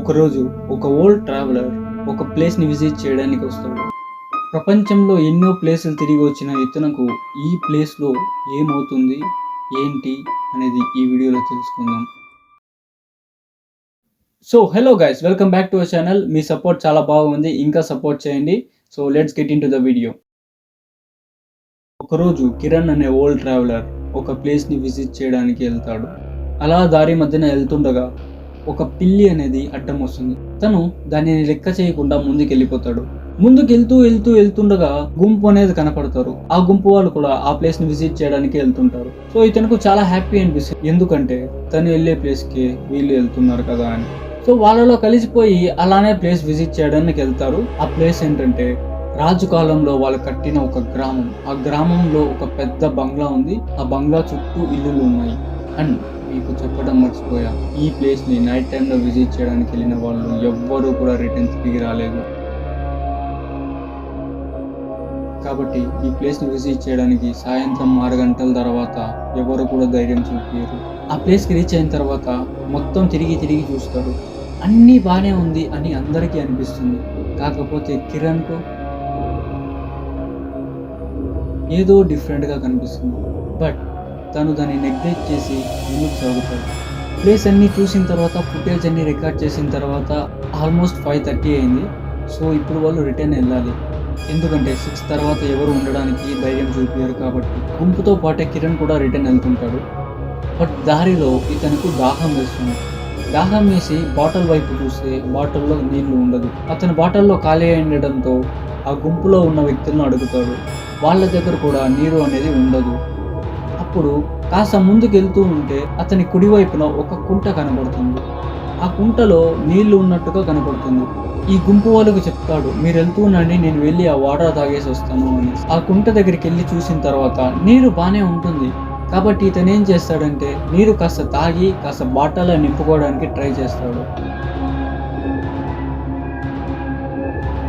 ఒకరోజు ఒక old traveller ఒక ప్లేస్ని విజిట్ చేయడానికి వస్తాడు. ప్రపంచంలో ఎన్నో ప్లేసులు తిరిగి వచ్చిన ఇతనుకు ఈ ప్లేస్లో ఏమవుతుంది ఏంటి అనేది ఈ వీడియోలో తెలుసుకుందాం. So hello guys, welcome back to our channel. Me support చాలా బాగుంది, ఇంకా సపోర్ట్ చేయండి. So let's get in to the video. ఒకరోజు కిరణ్ అనే ఓల్డ్ ట్రావెలర్ ఒక ప్లేస్ని విజిట్ చేయడానికి వెళ్తాడు. అలా దారి మధ్యన వెళ్తుండగా ఒక పిల్లి అనేది అడ్డం వస్తుంది. తను దానిని లెక్క చేయకుండా ముందుకెళ్ళిపోతాడు. వెళ్తుండగా గుంపు అనేది కనపడతారు. ఆ గుంపు వాళ్ళు కూడా ఆ ప్లేస్ ని విజిట్ చేయడానికి వెళ్తుంటారు. సో ఇతనుకు చాలా హ్యాపీ అనిపిస్తుంది, ఎందుకంటే తను వెళ్ళే ప్లేస్ కి వీళ్ళు వెళ్తున్నారు కదా అని. సో వాళ్ళలో కలిసిపోయి అలానే ప్లేస్ విజిట్ చేయడానికి వెళ్తారు. ఆ ప్లేస్ ఏంటంటే రాజు కాలంలో వాళ్ళు కట్టిన ఒక గ్రామం. ఆ గ్రామంలో ఒక పెద్ద బంగ్లా ఉంది. ఆ బంగ్లా చుట్టూ ఇల్లులు ఉన్నాయి. అండ్ మీకు చెప్పడం మర్చిపోయా, ఈ ప్లేస్ ని నైట్ టైంలో విజిట్ చేయడానికి వెళ్ళిన వాళ్ళు ఎవ్వరూ కూడా రిటర్న్ తిరిగి రాలేదు. కాబట్టి ఈ ప్లేస్ ని విజిట్ చేయడానికి సాయంత్రం 6 గంటల తర్వాత ఎవరు కూడా ధైర్యం చూపించారు. ఆ ప్లేస్ కి రీచ్ అయిన తర్వాత మొత్తం తిరిగి చూస్తారు. అన్నీ బాగానే ఉంది అని అందరికీ అనిపిస్తుంది. కాకపోతే కిరణ్ కు ఏదో డిఫరెంట్ గా కనిపిస్తుంది. బట్ తను దాన్ని నెగ్లెక్ట్ చేసి ముందుకు సాగుతాడు. ప్లేస్ అన్ని చూసిన తర్వాత, ఫుటేజ్ అన్ని రికార్డ్ చేసిన తర్వాత ఆల్మోస్ట్ 5:30 అయింది. సో ఇప్పుడు వాళ్ళు రిటర్న్ వెళ్ళాలి, ఎందుకంటే 6 తర్వాత ఎవరు ఉండడానికి ధైర్యం చూపించారు. కాబట్టి గుంపుతో పాటే కిరణ్ కూడా రిటర్న్ వెళ్తుంటాడు. బట్ దారిలో ఇతనికి దాహం వేస్తుంది. దాహం వేసి బాటిల్ వైపు చూస్తే బాటిల్లో నీళ్లు ఉండదు. అతని బాటిల్లో ఖాళీ ఉండడంతో ఆ గుంపులో ఉన్న వ్యక్తులను అడుగుతాడు. వాళ్ళ దగ్గర కూడా నీరు అనేది ఉండదు. అప్పుడు కాస్త ముందుకు వెళ్తూ ఉంటే అతని కుడివైపున ఒక కుంట కనబడుతుంది. ఆ కుంటలో నీళ్లు ఉన్నట్టుగా కనబడుతుంది. ఈ గుంపు వాళ్ళకు చెప్తాడు, మీరు వెళ్తూ ఉండండి, నేను వెళ్ళి ఆ వాటర్ తాగేసి వస్తాను అని. ఆ కుంట దగ్గరికి వెళ్ళి చూసిన తర్వాత నీరు బాగానే ఉంటుంది. కాబట్టి ఇతను ఏం చేస్తాడంటే నీరు కాస్త తాగి కాస్త బాటిల్లో నింపుకోవడానికి ట్రై చేస్తాడు.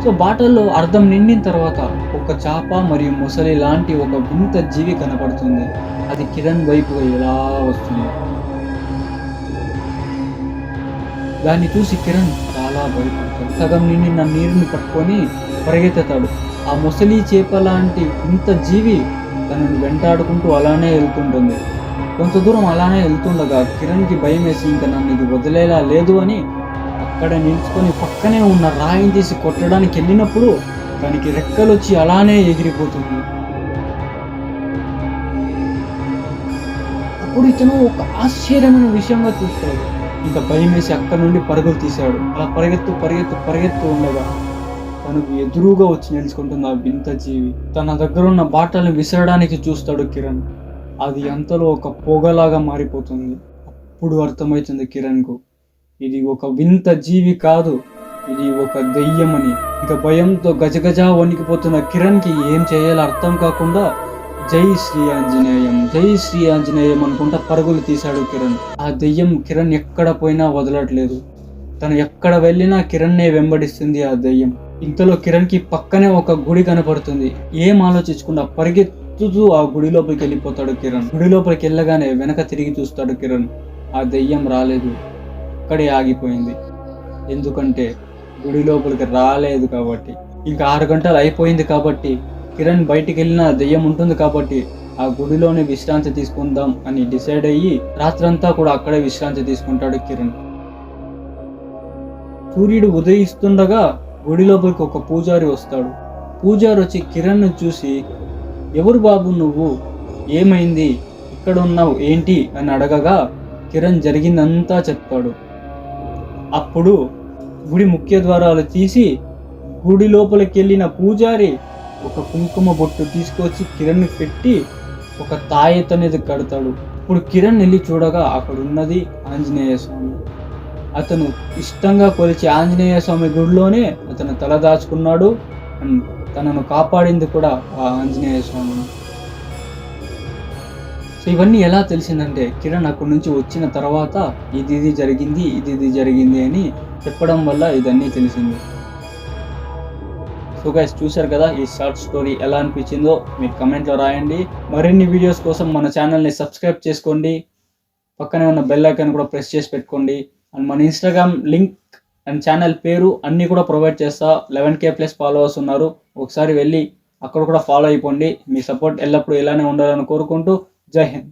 సో బాటిల్లో అర్ధం నిండిన తర్వాత ఒక చేప మరియు మొసలి లాంటి ఒక వింత జీవి కనపడుతుంది. అది కిరణ్ వైపుగా ఎలా వస్తుంది. దాన్ని చూసి కిరణ్ చాలా భయపడతాడు. సగం నిండిన నీరుని పట్టుకొని పరిగెత్తుతాడు. ఆ మొసలి చేప లాంటి వింత జీవి తనను వెంటాడుకుంటూ అలానే వెళ్తుంటుంది. కొంత దూరం అలానే వెళ్తుండగా కిరణ్కి భయం వేసి ఇంకా నన్ను ఇది వదిలేలా లేదు అని అక్కడ నిల్చుకొని పక్కనే ఉన్న రాయిని తీసి కొట్టడానికి వెళ్ళినప్పుడు దానికి రెక్కలు వచ్చి అలానే ఎగిరిపోతుంది. అప్పుడు ఇతను ఒక ఆశ్చర్యమైన విషయంగా చూస్తాడు. ఇంకా భయం వేసి అక్కడ నుండి పరుగులు తీశాడు. అలా పరిగెత్తు ఉండగా తనకు ఎదురుగా వచ్చి నిలుచుకుంటుంది ఆ వింత జీవి. తన దగ్గర ఉన్న బాటల్ని విసరడానికి చూస్తాడు కిరణ్. అది అంతలో ఒక పొగలాగా మారిపోతుంది. అప్పుడు అర్థమవుతుంది కిరణ్కు, ఇది ఒక వింత జీవి కాదు, ఇది ఒక దెయ్యమని. ఇక భయంతో గజగజ వణికిపోతున్న కిరణ్కి ఏం చేయాలో అర్థం కాకుండా జై శ్రీ ఆంజనేయం అనుకుంటా పరుగులు తీశాడు కిరణ్. ఆ దెయ్యం కిరణ్ ఎక్కడ పోయినా వదలట్లేదు. తను ఎక్కడ వెళ్ళినా కిరణ్నే వెంబడిస్తుంది ఆ దెయ్యం. ఇంతలో కిరణ్కి పక్కనే ఒక గుడి కనపడుతుంది. ఏం ఆలోచించకుండా పరిగెత్తుతూ ఆ గుడి లోపలికి వెళ్ళిపోతాడు కిరణ్. గుడి లోపలికి వెళ్ళగానే వెనక తిరిగి చూస్తాడు కిరణ్. ఆ దెయ్యం రాలేదు, అక్కడే ఆగిపోయింది. ఎందుకంటే గుడి లోపలికి రాలేదు కాబట్టి. ఇంకా 6 గంటలు అయిపోయింది కాబట్టి కిరణ్ బయటికి వెళ్ళిన దెయ్యం ఉంటుంది కాబట్టి ఆ గుడిలోనే విశ్రాంతి తీసుకుందాం అని డిసైడ్ అయ్యి రాత్రంతా కూడా అక్కడే విశ్రాంతి తీసుకుంటాడు కిరణ్. సూర్యుడు ఉదయిస్తుండగా గుడి లోపలికి ఒక పూజారి వస్తాడు. పూజారి వచ్చి కిరణ్ చూసి, ఎవరు బాబు నువ్వు, ఏమైంది, ఇక్కడ ఉన్నావు ఏంటి అని అడగగా కిరణ్ జరిగిందంతా చెప్తాడు. అప్పుడు గుడి ముఖ్య ద్వారాలు తీసి గుడి లోపలికి వెళ్ళిన పూజారి ఒక కుంకుమ బొట్టు తీసుకొచ్చి కిరణ్ పెట్టి ఒక తాయెత్తు అనేది కడతాడు. ఇప్పుడు కిరణ్ వెళ్ళి చూడగా అక్కడ ఉన్నది ఆంజనేయ స్వామి. అతను ఇష్టంగా కొలిచే ఆంజనేయ స్వామి గుడిలోనే అతను తల దాచుకున్నాడు. అండ్ తనను కాపాడింది కూడా ఆ ఆంజనేయ స్వామి. సో ఇవన్నీ ఎలా తెలిసిందంటే కిరణ్ అక్కడి నుంచి వచ్చిన తర్వాత ఇది జరిగింది అని చెప్పడం వల్ల ఇదన్నీ తెలిసింది. సో గైస్, చూశారు కదా ఈ షార్ట్ స్టోరీ ఎలా అనిపించిందో మీరు కమెంట్లో రాయండి. మరిన్ని వీడియోస్ కోసం మన ఛానల్ని సబ్స్క్రైబ్ చేసుకోండి. పక్కనే ఉన్న బెల్ ఐకాన్ కూడా ప్రెస్ చేసి పెట్టుకోండి. అండ్ మన ఇన్స్టాగ్రామ్ లింక్ అండ్ ఛానల్ పేరు అన్నీ కూడా ప్రొవైడ్ చేస్తా. 11K+ ఫాలోవర్స్ ఉన్నారు. ఒకసారి వెళ్ళి అక్కడ కూడా ఫాలో అయిపోండి. మీ సపోర్ట్ ఎల్లప్పుడూ ఇలానే ఉండాలని కోరుకుంటూ జై హింద్.